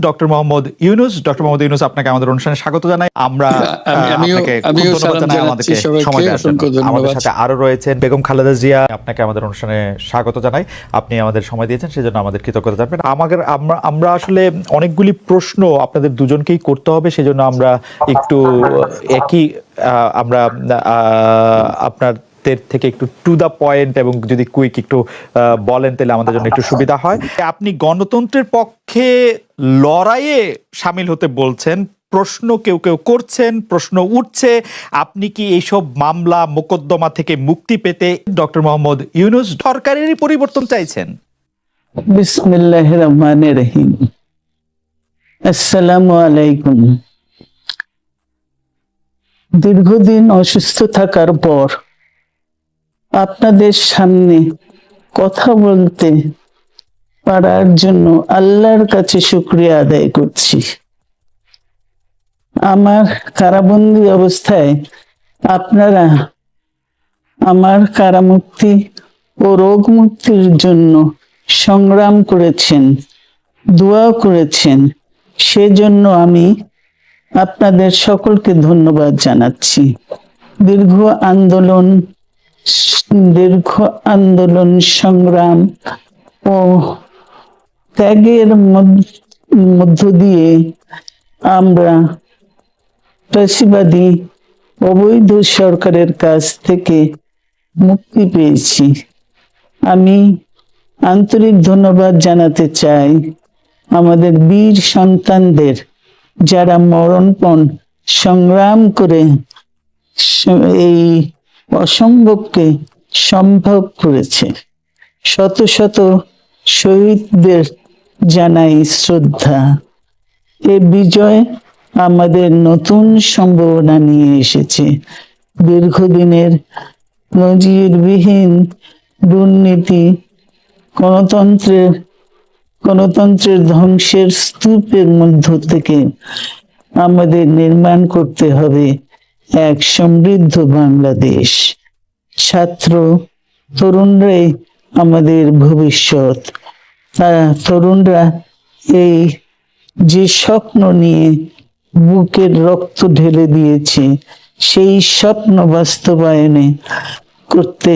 Doctor Mohammad Yunus. Doctor Mohammad Yunus, আপনাকে আমাদের অনুষ্ঠানে স্বাগত জানাই। আমরা আপনাকে ধন্যবাদ জানাই আমাদেরকে সময় দেওয়ার জন্য। আমাদের সাথে আরো রয়েছেন বেগম খালেদা জিয়া, আপনাকে আমাদের অনুষ্ঠানে স্বাগত জানাই। আপনি আমাদের সময় দিয়েছেন, সেজন্য আমাদের কৃতজ্ঞতা জানাবেন। আমরা আসলে অনেকগুলি প্রশ্ন আপনাদের দুজনকেই করতে হবে, সেজন্য আমরা একটু আপনার থেকে একটু টু দা পয়েন্ট এবং যদি কুইক একটু বলেন তাহলে আমাদের জন্য একটু সুবিধা হয়। আপনি গণতন্ত্রের পক্ষে লড়াইয়ে সামিল হতে বলছেন, প্রশ্ন কেউ কেউ করছেন, প্রশ্ন উঠছে, আপনি কি এইসব মামলা মোকদ্দমা থেকে মুক্তি পেতে ডক্টর মোহাম্মদ ইউনূস সরকারেরই পরিবর্তন চাইছেন? বিসমিল্লাহির রহমানির রহিম। আসসালামু আলাইকুম। দীর্ঘদিন অসুস্থ থাকার পর আপনাদের সামনে কথা বলতে পারার জন্য আল্লাহর কাছে শুকরিয়া আদায় করছি। আমার কারাবন্দী অবস্থায় আপনারা আমার কারামুক্তি ও রোগ মুক্তির জন্য সংগ্রাম করেছেন, দোয়া করেছেন, সেজন্য আমি আপনাদের সকলকে ধন্যবাদ জানাচ্ছি। দীর্ঘ আন্দোলন সংগ্রাম ও ত্যাগের মধ্য দিয়ে আমরা ফ্যাসিবাদী অবৈধ সরকারের কাছ থেকে মুক্তি পেয়েছি। আমি আন্তরিক ধন্যবাদ জানাতে চাই আমাদের বীর সন্তানদের, যারা মরণপণ সংগ্রাম করে এই অসম্ভবকে সম্ভব করেছে। শত শত শহীদদের জানাই শ্রদ্ধা। এ বিজয় আমাদের নতুন সম্ভাবনা নিয়ে এসেছে। দীর্ঘদিনের নজিরবিহীন দুর্নীতি, গণতন্ত্রের ধ্বংসের স্তূপের মধ্য থেকে আমাদের নির্মাণ করতে হবে এক সমৃদ্ধ বাংলাদেশ। ছাত্র তরুণরাই আমাদের ভবিষ্যৎ। তরুণরা এই যে স্বপ্ন নিয়ে বুকের রক্ত ঢেলে দিয়েছে, সেই স্বপ্ন বাস্তবায়নে করতে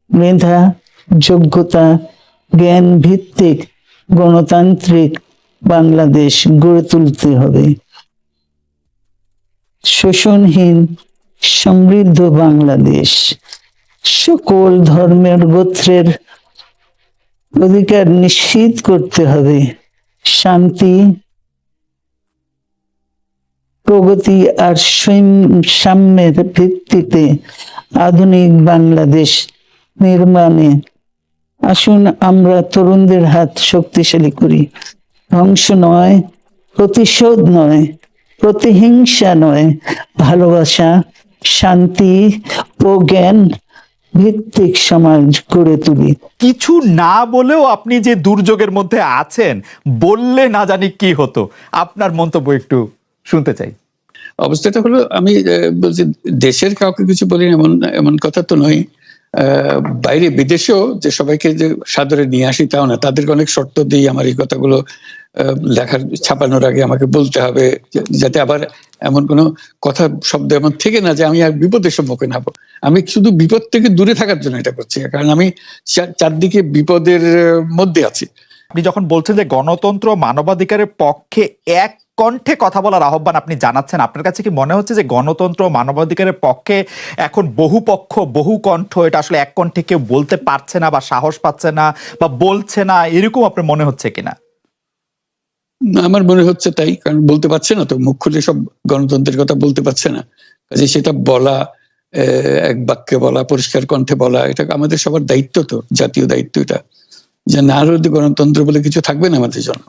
মেধা, যোগ্যতা, জ্ঞান ভিত্তিক গণতান্ত্রিক বাংলাদেশ গড়ে তুলতে হবে। শোষণহীন সমৃদ্ধ বাংলাদেশ, সকল ধর্মের গোত্রের অধিকার নিশ্চিত করতে হবে। শান্তি, প্রগতি আর সাম্যের ভিত্তিতে আধুনিক বাংলাদেশ নির্মাণে আসুন আমরা তরুণদের হাত শক্তিশালী করি। ধ্বংস নয়, প্রতিশোধ নয়, প্রতিহিংসা নয়, ভালোবাসা, শান্তি ও জ্ঞান ভিত্তিক সমাজ গড়ে তুলি। কিছু না বলেও আপনি যে দুর্যোগের মধ্যে আছেন, বললে না জানি কি হতো, আপনার মন্তব্য একটু শুনতে চাই। অবস্থাটা হলো, আমি বলছি দেশের কাউকে কিছু বলি এমন কথা তো নয়। বাইরে বিদেশেও যে সবাইকে যে সাদরে নিয়ে আসি তাও না, তাদেরকে অনেক শর্ত দিই আমার এই কথাগুলো লেখার ছাপানোর আগে আমাকে বলতে হবে, যাতে আবার এমন কোনো কথা শব্দ এমন থেকে না যে আমি আর বিপদের সম্মুখীন হবো। আমি শুধু বিপদ থেকে দূরে থাকার জন্য এটা করছি, কারণ আমি চারদিকে বিপদের মধ্যে আছি। আপনি যখন বলছেন যে গণতন্ত্র মানবাধিকারের পক্ষে এক কণ্ঠে কথা বলার আহ্বান আপনি জানাচ্ছেন, আপনার কাছে কি মনে হচ্ছে যে গণতন্ত্র মানবাধিকারের পক্ষে এখন বহু পক্ষ বহু কণ্ঠ, এটা আসলে এক কণ্ঠে কেউ বলতে পারছে না বা সাহস পাচ্ছে না বা বলছে না, এরকম আপনার মনে হচ্ছে কিনা? আমার মনে হচ্ছে তাই, কারণ বলতে পারছে না তো, মুখ খুলে সব গণতন্ত্রের কথা বলতে পারছে না। কাজে সেটা বলা, এক বাক্যে বলা, পরিষ্কার কণ্ঠে বলা, এটা আমাদের সবার দায়িত্ব, তো জাতীয় দায়িত্ব এটা, যে না হলে গণতন্ত্র বলে কিছু থাকবে না আমাদের জন্য।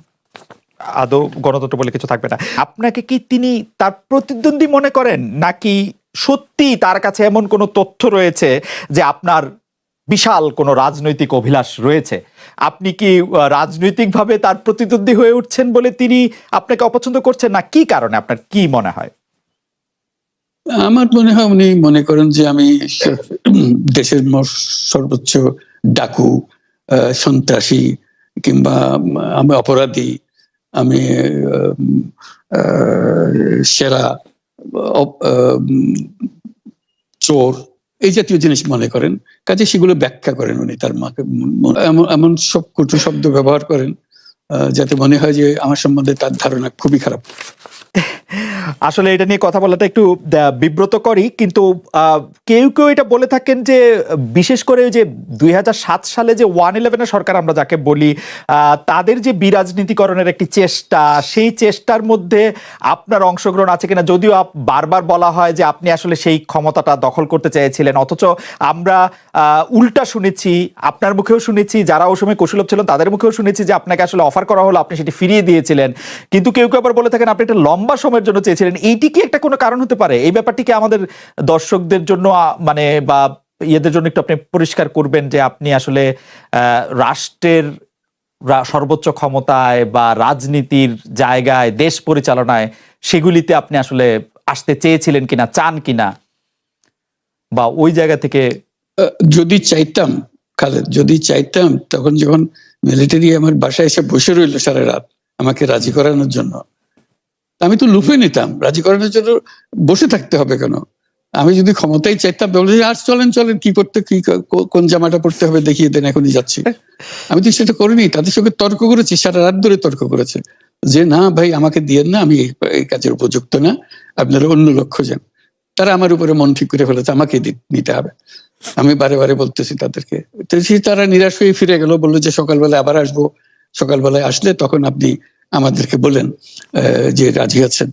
আদৌ গণতন্ত্র বলে কিছু থাকবে না। আপনাকে কি তিনি তার প্রতিদ্বন্দ্বী মনে করেন, নাকি সত্যি তার কাছে এমন কোনো তথ্য রয়েছে যে আপনার বিশাল কোনো রাজনৈতিক অভিলাষ রয়েছে? আপনি কি রাজনৈতিকভাবে তার প্রতিদ্বন্দ্বী হয়ে উঠছেন বলে তিনি আপনাকে অপছন্দ করছেন, না কি কারণে, আপনার কি মনে হয়? আমার মনে হয় উনি মনে করেন যে আমি দেশের সর্বোচ্চ ডাকু, সন্ত্রাসী, কিংবা আমি অপরাধী, আমি সেরা চোর এই জাতীয় জিনিস মনে করেন, কাজে সেগুলো ব্যাখ্যা করেন উনি তার মাকে, এমন সব কটু শব্দ ব্যবহার করেন যাতে মনে হয় যে আমার সম্বন্ধে তার ধারণা খুবই খারাপ। আসলে এটা নিয়ে কথা বলাটা একটু বিব্রতকরই, কিন্তু কেউ কেউ এটা বলে থাকেন যে বিশেষ করে যে 2007 সালে যে 111 সরকার আমরা যাকে বলি, তাদের যে বিরাজনীতিকরণের একটি চেষ্টা, সেই চেষ্টার মধ্যে আপনার অংশগ্রহণ আছে কিনা। যদিও বারবার বলা হয় যে আপনি আসলে সেই ক্ষমতাটা দখল করতে চেয়েছিলেন, অথচ আমরা উল্টা শুনেছি, আপনার মুখেও শুনেছি, যারা ওই সময় কৌশলভ ছিলেন তাদের মুখেও শুনেছি যে আপনাকে আসলে অফার করা হলো, আপনি সেটি ফিরিয়ে দিয়েছিলেন। কিন্তু কেউ কেউ আবার বলে থাকেন আপনি একটা লম্বা সময়ের জন্য চেয়েছিলেন। এইটি কি একটা কোনো কারণ হতে পারে? এই ব্যাপারটি কি আমাদের দর্শকদের জন্য মানে বা ইয়েদের জন্য একটু আপনি পরিষ্কার করবেন যে আপনি আসলে রাষ্ট্রের সর্বোচ্চ ক্ষমতায় বা রাজনীতির জায়গায়, দেশ পরিচালনায়, সেগুলিতে আপনি আসলে আসতে চেয়েছিলেন কিনা, চান কিনা, বা ওই জায়গা থেকে? যদি চাইতাম খালেদ, যদি চাইতাম, তখন যখন মিলিটারি আমার বাসায় এসে বসে রইল সারা রাত আমাকে রাজি করানোর জন্য, আমি তো লুফে নিতাম। রাজি করানোর জন্য বসে থাকতে হবে কেন? আমি যদি ক্ষমতাই চাইতাম বলে আর চলেন চলেন, কি করতে, কি কোন জামাটা পড়তে হবে দেখিয়ে দেন, এখনই যাচ্ছি। আমি তো সেটা করিনি, তাদের সঙ্গে তর্ক করেছি, সারা রাত ধরে তর্ক করেছে যে না ভাই আমাকে দিয়েন না, আমি এই কাজের উপযুক্ত না, আপনারা অন্য লক্ষ্য যান। তারা আমার উপরে মন ঠিক করে ফেলেছে আমাকে নিতে হবে। আমি বারে বারে বলতেছি তাদেরকে, তারা নিরাশ হয়ে ফিরে গেল, বললো যে সকালবেলায় আবার আসবো, সকালবেলায় আসলে তখন আপনি আমাদেরকে বলেন যে রাজি আছেন।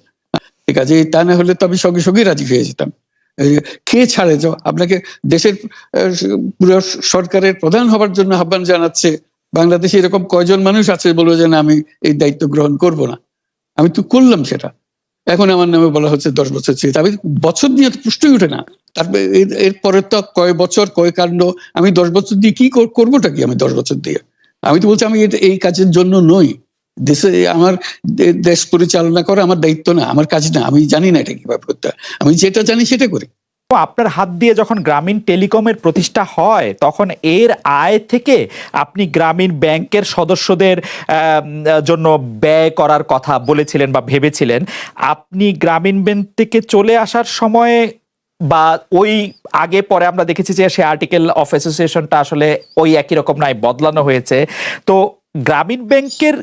ঠিক আছে, তা না হলে তো আমি সঙ্গে সঙ্গেই রাজি হয়ে যেতাম। কে ছাড়ে যাও আপনাকে? দেশের পুরো সরকারের প্রধান হবার জন্য আহ্বান জানাচ্ছে, বাংলাদেশে এরকম কয়জন মানুষ আছে বলবো যে না আমি এই দায়িত্ব গ্রহণ করব না? আমি তো করলাম সেটা। এখন আমার নামে বলা হচ্ছে 10 বছর চেয়ে, আমি বছর দিয়ে প্রশ্নই উঠে না। তারপরে এরপরে তো কয় বছর কয় কাণ্ড, আমি 10 বছর দিয়ে কি করবোটা কি? আমি 10 বছর দিয়ে, আমি তো বলছি আমি এই কাজের জন্য নই। দেশে আমার দেশ পরিচালনা করা আমার দায়িত্ব না, আমার কাজ না, আমি জানি না এটা কিভাবে করতে হয়, আমি যেটা জানি সেটা করি। আপনার হাত দিয়ে যখন গ্রামীণ টেলিকমের প্রতিষ্ঠা হয়, তখন এর আয় থেকে আপনি গ্রামীণ ব্যাংকের সদস্যদের জন্য ব্যয় করার কথা বলেছিলেন বা ভেবেছিলেন। আপনি গ্রামীণ ব্যাংক থেকে চলে আসার সময় বা ওই আগে পরে আমরা দেখেছি যে সে আর্টিকেল অফ অ্যাসোসিয়েশনটা আসলে ওই একই রকম নাই, বদলানো হয়েছে। তো গ্রামীণ ব্যাংকের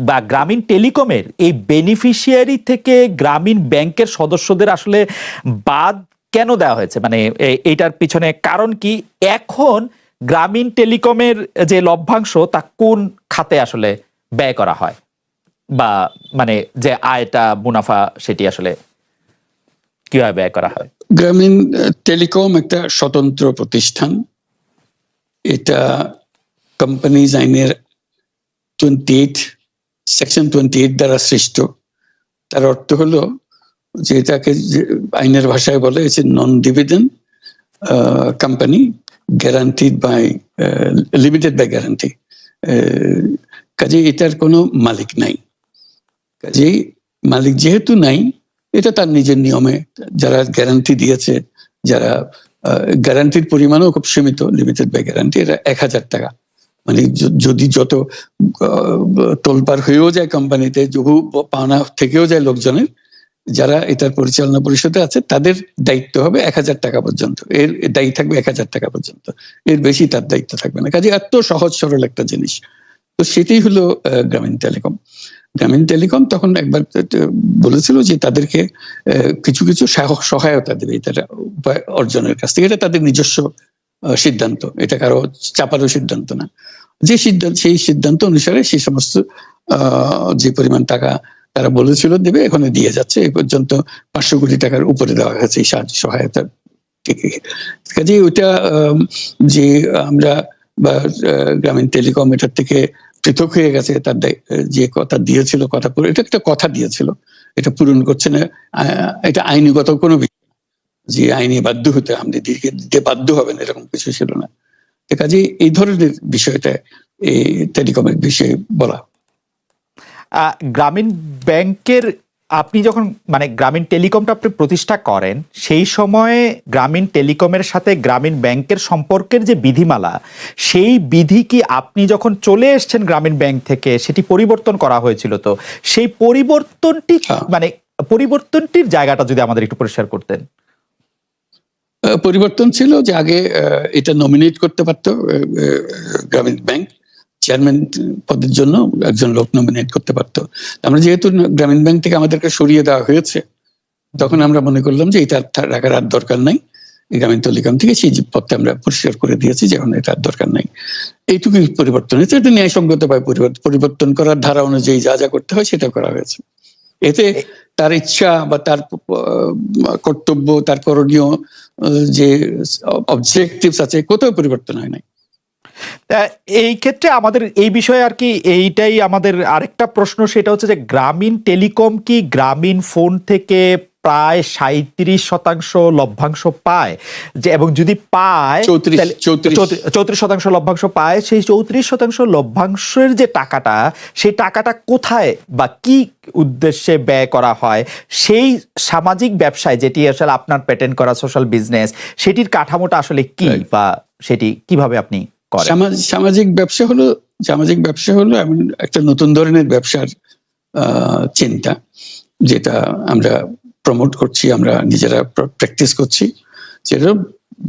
বা গ্রামীণ টেলিকমের এই বেনিফিশিয়ারি থেকে গ্রামীণ ব্যাংকের সদস্যদের আসলে বাদ কেন দেওয়া হয়েছে? মানে এইটার পিছনে কারণ কি? এখন গ্রামীণ টেলিকমের যে লভ্যাংশ তা কোন খাতে আসলে ব্যয় করা হয়, বা মানে যে আয়টা, মুনাফা, সেটি আসলে কিভাবে ব্যয় করা হয়? গ্রামীণ টেলিকম একটা স্বতন্ত্র প্রতিষ্ঠান। এটা কোম্পানিজ আইনের 28 সেকশন 28 দ্বারা সৃষ্ট। তার অর্থ হলো যে এটাকে আইনের ভাষায় বলে non dividend company, guaranteed by limited by guarantee. কাজেই এটার কোনো মালিক নাই। কাজেই মালিক যেহেতু নাই, এটা তার নিজের নিয়মে যারা গ্যারান্টি দিয়েছে, যারা গ্যারান্টির পরিমাণও খুব সীমিত, লিমিটেড বাই গ্যারান্টি, এটা 1000 টাকা। মানে যদি যত তোলপার হয়েও যায় কোম্পানিতে, বহু পাওনা থেকেও যায় লোকজনের, যারা এটার পরিচালনা পরিষদে আছে তাদের দায়িত্ব হবে 1000 টাকা পর্যন্ত, এর দায়ী থাকবে 1000 টাকা পর্যন্ত, এর বেশি তার দায়িত্ব থাকবে না। কাজে এত সহজ সরল একটা জিনিস। তো সেটাই হলো গ্রামীণ টেলিকম। গ্রামীণ টেলিকম তখন একবার বলেছিল যে তাদেরকে কিছু কিছু সহায়তা দেবে এটা উপায় অর্জনের কাছ থেকে। এটা তাদের নিজস্ব সিদ্ধান্ত, এটা কারো চাপারও সিদ্ধান্ত না। যে সিদ্ধান্ত, সেই সিদ্ধান্ত অনুসারে সেই সমস্ত যে পরিমাণ টাকা তারা বলেছিল দেবে, এখানে দিয়ে যাচ্ছে। এই পর্যন্ত 500 কোটি টাকার উপরে দেওয়া হয়েছে এই সাহায্য সহায়তা থেকে। কাজে ওইটা যে আমরা বা গ্রামীণ টেলিকম এটার থেকে পৃথক হয়ে গেছে, তার যে কথা দিয়েছিল, কথা পুরো, এটা একটা কথা দিয়েছিল, এটা পূরণ করছে না, এটা আইনগত কোনো বিষয় যে আইনে বাধ্য হতে আপনি দিতে বাধ্য হবেন, এরকম কিছু ছিল না। কাজে এই ধরনের বিষয়টা এই টেলিকমের বিষয়ে বলা। গ্রামীণ ব্যাংকের আপনি যখন মানে গ্রামীণ টেলিকমটা আপনি প্রতিষ্ঠা করেন, সেই সময়ে গ্রামীণ টেলিকমের সাথে গ্রামীণ ব্যাংকের সম্পর্কের যে বিধিমালা, সেই বিধি কি আপনি যখন চলে এসেছেন গ্রামীণ ব্যাংক থেকে সেটি পরিবর্তন করা হয়েছিল? তো সেই পরিবর্তনটি মানে পরিবর্তনটির জায়গাটা যদি আমাদের একটু পরিষ্কার করতেন। পরিবর্তন ছিল যে আগে এটা নমিনেট করতে পারতো গ্রামীণ ব্যাংক, চেয়ারম্যান পদের জন্য একজন লোক নমিনেট করতে পারতো। আমরা যেহেতু গ্রামীণ ব্যাংক থেকে আমাদেরকে সরিয়ে দেওয়া হয়েছে, তখন আমরা মনে করলাম যে এটা রাখার আর দরকার নাই। গ্রামীণ টেলিকম থেকে সেই পদটা আমরা পরিষ্কার করে দিয়েছি, যখন এটা আর দরকার নাই। এইটুকুই পরিবর্তন হয়েছে। এটা ন্যায়সঙ্গতভাবে পরিবর্তন করার ধারা অনুযায়ী যা যা করতে হয় সেটা করা হয়েছে। এতে তার ইচ্ছা বা তার কর্তব্য, তার করণীয় যে অবজেক্টিভস আছে, কোথাও পরিবর্তন হয় নাই। এই ক্ষেত্রে আমাদের এই বিষয়ে আর কি এইটাই আমাদের আরেকটা প্রশ্ন, সেটা হচ্ছে যে গ্রামীণ টেলিকম কি গ্রামীণ ফোন থেকে প্রায় 37% লভ্যাংশ পায়, যে এবং যদি পায় 34% লভ্যাংশ পায়, সেই 34% লভ্যাংশের যে টাকাটা, সেই টাকাটা কোথায় বা কি উদ্দেশ্যে ব্যয় করা হয়? সেই সামাজিক ব্যবসায়, যেটি আসলে আপনার পেটেন্ট করা সোশ্যাল বিজনেস, সেটির কাঠামোটা আসলে কি বা সেটি কিভাবে আপনি করেন? সামাজিক ব্যবসা হলো এমন একটা নতুন ধরনের ব্যবসার চিন্তা, যেটা আমরা প্রমোট করছি, আমরা নিজেরা প্র্যাকটিস করছি। যেটা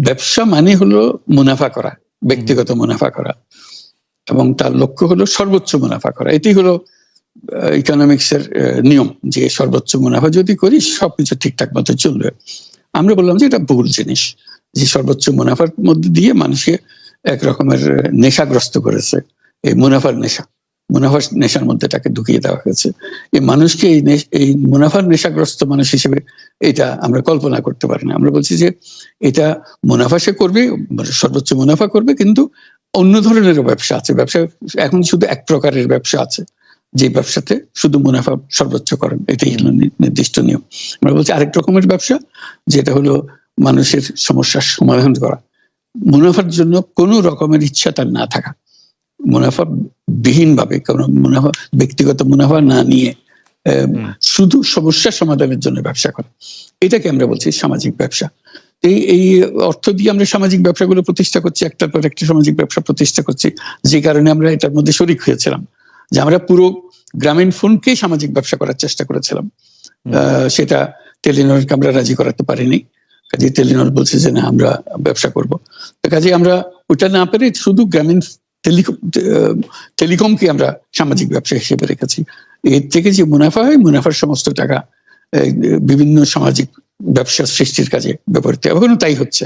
ব্যবসা মানে হলো মুনাফা করা, ব্যক্তিগত মুনাফা করা, এবং তার লক্ষ্য হলো সর্বোচ্চ মুনাফা করা। এটি হলো ইকোনমিক্স এর নিয়ম, যে সর্বোচ্চ মুনাফা যদি করি সবকিছু ঠিকঠাক মতো চলবে। আমরা বললাম যে এটা ভুল জিনিস, যে সর্বোচ্চ মুনাফার মধ্যে দিয়ে মানুষকে এক রকমের নেশাগ্রস্ত করেছে। এই মুনাফার নেশার মধ্যে তাকে ঢুকিয়ে দেওয়া হয়েছে। এই মানুষকে এই মুনাফার নেশাগ্রস্ত মানুষ হিসেবে এটা আমরা কল্পনা করতে পারি না। আমরা বলছি যে এটা মুনাফা সে করবে, সর্বোচ্চ মুনাফা করবে, কিন্তু অন্য ধরনের ব্যবসা আছে। ব্যবসা এখন শুধু এক প্রকারের ব্যবসা আছে, যে ব্যবসাতে শুধু মুনাফা সর্বোচ্চ করেন, এটাই হলো নির্দিষ্ট নিয়ম। আমরা বলছি আরেক রকমের ব্যবসা, যেটা হলো মানুষের সমস্যার সমাধান করা, মুনাফার জন্য কোনো রকমের ইচ্ছা তার না থাকা, মুনাফা বিহীন ভাবে, কোনো মুনাফা, ব্যক্তিগত মুনাফা না নিয়ে শুধু সমস্যার সমাধানের জন্য ব্যবসা করা, এটাকে আমরা বলছি সামাজিক ব্যবসা। এই অর্থ দিয়ে আমরা সামাজিক ব্যবসাগুলো প্রতিষ্ঠা করছি, একটার পর একটা সামাজিক ব্যবসা প্রতিষ্ঠা করছি, যে কারণে আমরা এটার মধ্যে শরিক হয়েছিলাম। যে আমরা পুরো গ্রামীণ ফোনকে সামাজিক ব্যবসা করার চেষ্টা করেছিলাম, সেটা টেলিনরকে আমরা রাজি করাতে পারিনি। কাজে টেলিনর বলছে যে না, আমরা ব্যবসা করব। কাজে আমরা ওটা না পেরে শুধু গ্রামীণ টেলিকমকে আমরা সামাজিক ব্যবসা হিসেবে রেখেছি। এর থেকে যে মুনাফা হয়, মুনাফার সমস্ত টাকা বিভিন্ন সামাজিক ব্যবসা সৃষ্টির কাজে ব্যবহৃত, এখনো তাই হচ্ছে।